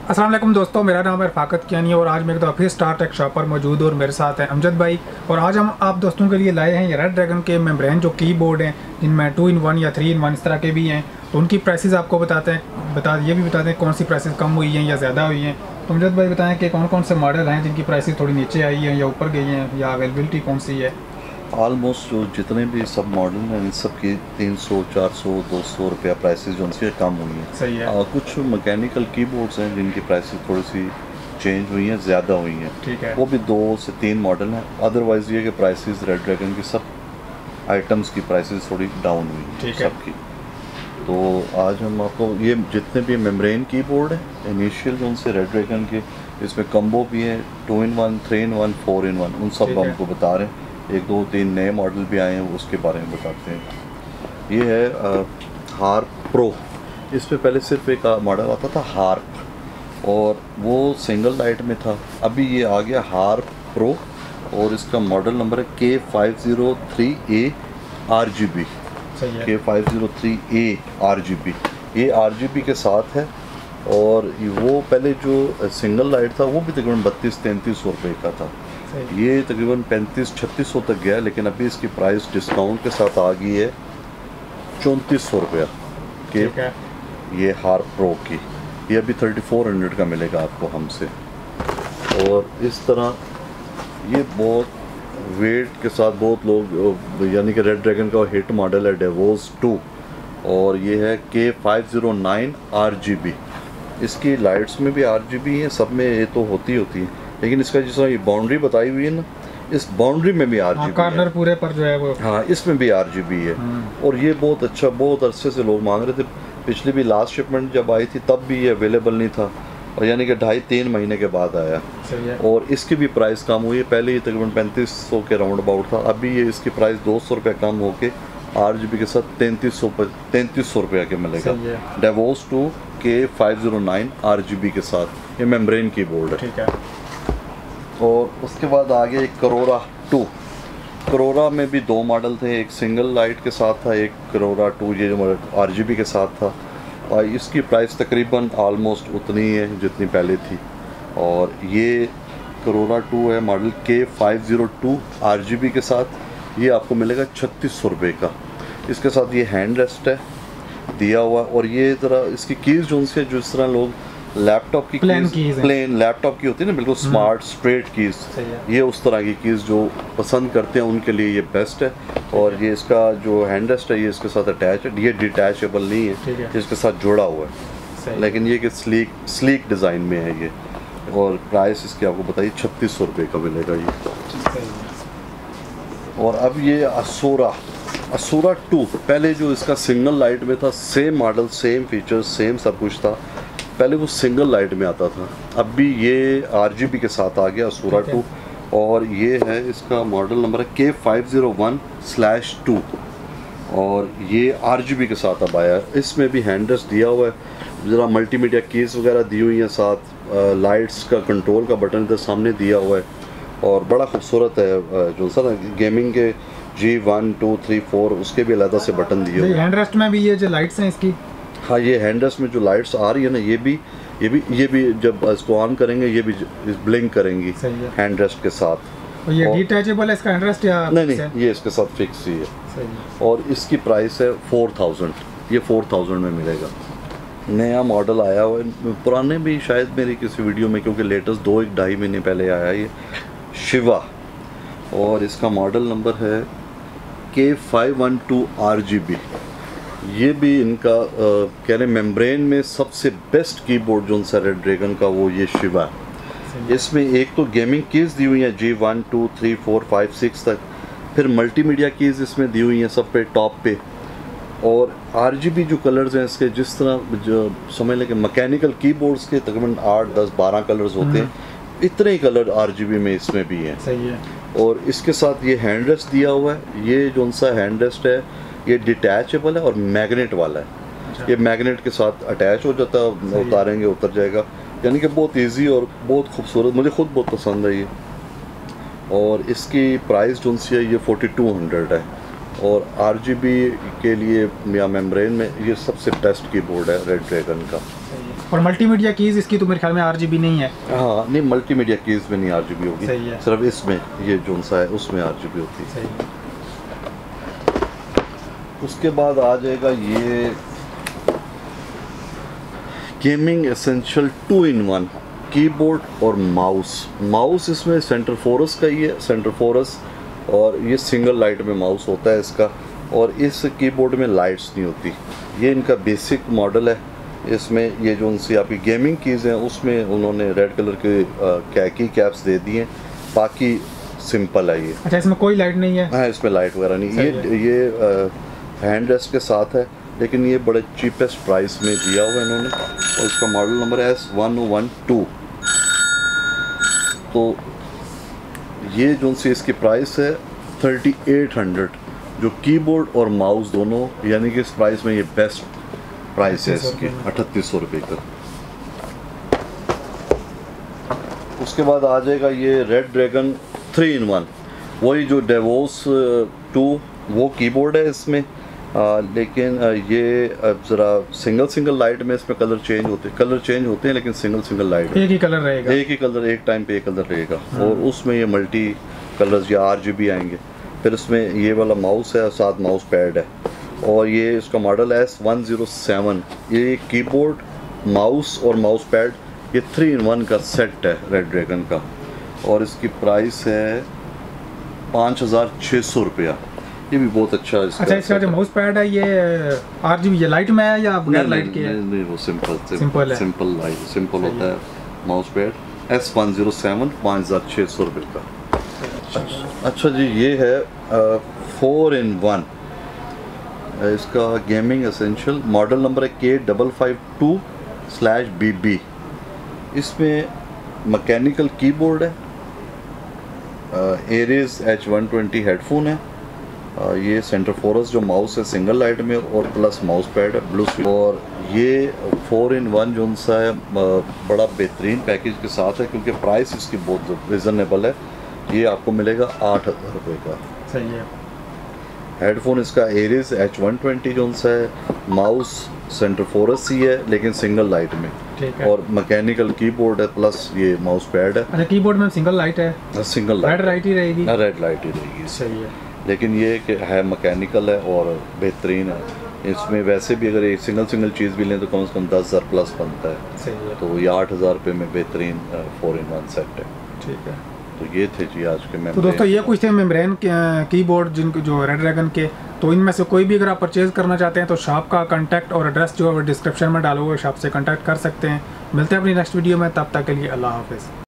अस्सलाम वालेकुम दोस्तों, मेरा नाम है रफाकत कियानी और आज मेरे तो फिर स्टार टेक शॉप पर मौजूद और मेरे साथ हैं अमजद भाई। और आज हम आप दोस्तों के लिए लाए हैं ये रेड ड्रैगन के मेम्ब्रेन जो कीबोर्ड हैं, जिनमें 2-in-1 या 3-in-1 इस तरह के भी हैं। तो उनकी प्राइसेस आपको ये भी बताते हैं कौन सी प्राइसेस कम हुई हैं या ज़्यादा हुई हैं। तो अमजद भाई बताएं कि कौन कौन से मॉडल हैं जिनकी प्राइसेस थोड़ी नीचे आई हैं या ऊपर गई हैं, या अवेलेबिलिटी कौन सी है। ऑलमोस्ट जो जितने भी सब मॉडल हैं इन सब की 300, 400, 200 रुपया प्राइसेस जो उनसे कम हुई हैं। सही है। और कुछ मैकेनिकल कीबोर्ड्स हैं जिनकी प्राइसेस थोड़ी सी चेंज हुई हैं, ज़्यादा हुई हैं। ठीक है। वो भी 2 से 3 मॉडल हैं। अदरवाइज़ ये कि प्राइसेस रेड ड्रैगन की सब आइटम्स की प्राइसेस थोड़ी डाउन हुई हैं सबकी। तो आज हम आपको ये जितने भी मेम्ब्रेन कीबोर्ड हैं इनिशियल जो उनसे रेड ड्रैगन के, इसमें कम्बो भी है 2-in-1, 3-in-1, 4-in-1, उन सब हमको बता रहे हैं। 1, 2, 3 नए मॉडल भी आए हैं, उसके बारे में बताते हैं। ये है हार्प प्रो। इसमें पहले सिर्फ एक मॉडल आता था हार्प, और वो सिंगल लाइट में था। अभी ये आ गया हार्प प्रो और इसका मॉडल नंबर है K503A RGB। K503A RGB, ये RGB के साथ है। और वो पहले जो सिंगल लाइट था वो भी तकरीबन 32-33 रुपये का था। ये तकरीबन 3500-3600 तक गया, लेकिन अभी इसकी प्राइस डिस्काउंट के साथ आ गई है 3400 रुपया के। ये हार्प प्रो की ये अभी 3400 का मिलेगा आपको हमसे। और इस तरह ये बहुत वेट के साथ बहुत लोग, यानी कि रेड ड्रैगन का हिट मॉडल है डेवोस 2, और ये है K509 RGB। इसकी लाइट्स में भी RGB है, सब में ये तो होती है, लेकिन इसका जिस तरह ये बाउंड्री बताई हुई है ना, इस बाउंड्री में भी RGB कॉर्नर पूरे पर जो है वो, हाँ इसमें भी RGB है। और ये बहुत अच्छा, बहुत अरसे से लोग मांग रहे थे। पिछली भी लास्ट शिपमेंट जब आई थी तब भी ये अवेलेबल नहीं था, और यानी कि 2.5-3 महीने के बाद आया। सही है। और इसकी भी प्राइस कम हुई है। पहले ये तकरीबन 3500 के राउंड अबाउट था, अभी ये इसकी प्राइस 200 रुपये कम होके RGB के साथ 3300 रुपये के मिलेगा। डेवोस 2 K509 RGB के साथ, ये मेम्ब्रेन कीबोर्ड है। ठीक है। और उसके बाद आगे एक करोरा 2। करोरा में भी 2 मॉडल थे, एक सिंगल लाइट के साथ था, एक करोरा 2 ये जो RGB के साथ था। और इसकी प्राइस तकरीबन ऑलमोस्ट उतनी है जितनी पहले थी। और ये करोरा 2 है मॉडल K502 RGB के साथ, ये आपको मिलेगा 3600 रुपये का। इसके साथ ये हैंड रेस्ट है दिया हुआ, और ये ज़रा इसकी कीज़ जो उनसे जिस तरह लोग लैपटॉप की प्लेन लैपटॉप की होती है ना, बिल्कुल स्मार्ट स्ट्रेट कीज़, ये उस तरह की कीज़ जो पसंद करते हैं उनके लिए ये बेस्ट है। और ये इसका जो हैंड रेस्ट है ये इसके साथ अटैच है, ये डिटैचेबल नहीं है, इसके साथ जुड़ा हुआ है, लेकिन ये कि स्लीक डिज़ाइन में है ये। और प्राइस इसकी आपको बताइए 3600 रुपये का मिलेगा ये। और अब ये असूरा 2, पहले जो इसका सिंगल लाइट में था, same model, same features, same सब कुछ था। पहले वो सिंगल लाइट में आता था, अब भी ये RGB के साथ आ गया असूरा 2। और ये है इसका मॉडल नंबर है K501/2, और ये RGB के साथ अब आया। इसमें भी हैंड रेस्ट दिया हुआ है, ज़रा मल्टीमीडिया कीज़ वगैरह दी हुई हैं साथ, लाइट्स का कंट्रोल का बटन इधर सामने दिया हुआ है, और बड़ा खूबसूरत है। जो सर गेमिंग के G1, 2, 3, 4 उसके भी अलग से बटन दिए हुए हैं। हैंड रेस्ट में भी ये जो लाइट्स हैं इसकी, हाँ ये हैंड रेस्ट में जो लाइट्स आ रही है ना, ये भी जब इसको ऑन करेंगे ये भी ब्लिंक करेंगी हैंड रेस्ट के साथ। और ये डिटैचेबल है इसका हैंड रेस्ट या नहीं, ये इसके साथ फिक्स ही है। सही। और इसकी प्राइस है 4000, ये 4000 में मिलेगा। नया मॉडल आया हुआ है, पुराने भी शायद मेरी किसी वीडियो में, क्योंकि लेटेस्ट 2-2.5 महीने पहले आया ये शिवा, और इसका मॉडल नंबर है K512 RGB। ये भी इनका कह रहे मेम्ब्रेन में सबसे बेस्ट कीबोर्ड जो उनसा रेड ड्रैगन का, वो ये शिवा है। इसमें एक तो गेमिंग कीज़ दी हुई हैं G1, 2, 3, 4, 5, 6 तक, फिर मल्टीमीडिया कीज़ इसमें दी हुई हैं सब पे टॉप पे। और RGB जो कलर्स हैं इसके, जिस तरह जो समझ लें कि मैकेनिकल कीबोर्ड्स के तकरीबन 8, 10, 12 कलर्स होते हैं, इतने ही कलर RGB में इसमें भी हैं। सही है। और इसके साथ ये हैंड रेस्ट दिया हुआ है। ये जो सा हैंड रेस्ट है ये डिटैचेबल है और मैग्नेट वाला है। ये मैग्नेट के साथ अटैच हो जाता है, उतारेंगे उतर जाएगा, यानी कि बहुत इजी और बहुत खूबसूरत, मुझे खुद बहुत पसंद है ये। और इसकी प्राइस जो सी है ये 4200 है। और RGB के लिए या मेम्ब्रेन में ये सबसे बेस्ट कीबोर्ड है रेड ड्रैगन का। और मल्टीमीडिया कीज़ इसकी तो मेरे ख्याल में RGB नहीं है। हाँ नहीं, मल्टीमीडिया कीज़ में नहीं RGB होगी, सही है। सिर्फ इसमें ये जो सा है उसमें RGB होती है। सही है। उसके बाद आ जाएगा ये गेमिंग एसेंशियल 2-in-1 कीबोर्ड और माउस इसमें सेंटर फोरस का ही है, सेंटर फोरस, और ये सिंगल लाइट में माउस होता है इसका, और इस कीबोर्ड में लाइट्स नहीं होती। ये इनका बेसिक मॉडल है। इसमें ये जो उनसी आपकी गेमिंग कीज़ हैं उसमें उन्होंने रेड कलर के की कैप्स दे दिए, बाकी सिंपल है ये। अच्छा, इसमें कोई लाइट नहीं है? हाँ, इसमें लाइट वगैरह नहीं। ये हैंड रेस्ट के साथ है, लेकिन ये बड़े चीपेस्ट प्राइस में दिया हुआ है इन्होंने, और इसका मॉडल नंबर है S112। तो ये जो सी इसकी प्राइस है 3800, जो कीबोर्ड और माउस दोनों, यानी कि इस प्राइस में ये बेस्ट प्राइस है इसकी, 3800 रुपये का। उसके बाद आ जाएगा ये रेड ड्रैगन 3-in-1, वही जो डेवोस 2 वो कीबोर्ड है इसमें, लेकिन ये ज़रा सिंगल लाइट में इसमें कलर चेंज होते हैं, लेकिन सिंगल लाइट एक ही कलर रहेगा, एक ही कलर, एक टाइम पे एक कलर रहेगा। और उसमें ये मल्टी कलर्स या RGB आएंगे। फिर इसमें ये वाला माउस है, साथ माउस पैड है, और ये इसका मॉडल है S107। ये कीबोर्ड, माउस और माउस पैड, ये 3-in-1 का सेट है रेड ड्रैगन का, और इसकी प्राइस है 5600 रुपया। ये भी बहुत अच्छा है। अच्छा, इसका जो माउस पैड है ये RGB, ये लाइट में है या बगैर लाइट के है? नहीं, वो सिंपल है, सिंपल होता है माउस पैड। S107 5600 रुपये का। अच्छा जी, ये है 4-in-1, इसका गेमिंग एसेंशियल, मॉडल नंबर है K552/BB। इसमें मैकेनिकल कीबोर्ड है, एरिस H120 हेडफोन है, ये सेंटर फोरस जो माउस है सिंगल लाइट में, और प्लस माउस पैड है ब्लू स्विच। और ये 4-in-1 जो सा है बड़ा बेहतरीन पैकेज के साथ है, क्योंकि प्राइस इसकी बहुत रिजनेबल है। ये आपको मिलेगा 8000 रुपये का। सही है। हेडफोन इसका एरिस H120 जो सा है, माउस सेंटर फोरस ही है लेकिन सिंगल लाइट में, और मैकेनिकल कीबोर्ड है, प्लस ये माउस पैड है। अच्छा, कीबोर्ड में सिंगल लाइट है? सिंगल लाइट, रेड लाइट ही रहेगी? रेड लाइट ही रहेगी। सही है। लेकिन ये कि है मैकेनिकल है और बेहतरीन है। इसमें वैसे भी अगर एक सिंगल चीज़ भी लें तो कम से कम 10,000 प्लस बनता है। सही है। तो ये 8000 रुपये में बेहतरीन 4-in-1 सेट है। ठीक है। तो ये थे जी आज के मेम्ब्रेन। तो दोस्तों ये कुछ थे मेम्ब्रेन कीबोर्ड जिनको जो रेड ड्रैगन के। तो इनमें से कोई भी अगर आप परचेज़ करना चाहते हैं तो शॉप का कांटेक्ट और एड्रेस जो है डिस्क्रिप्शन में डालो हुए, शॉप से कांटेक्ट कर सकते हैं। मिलते हैं अपनी नेक्स्ट वीडियो में, तब तक के लिए अल्लाह हाफिज़।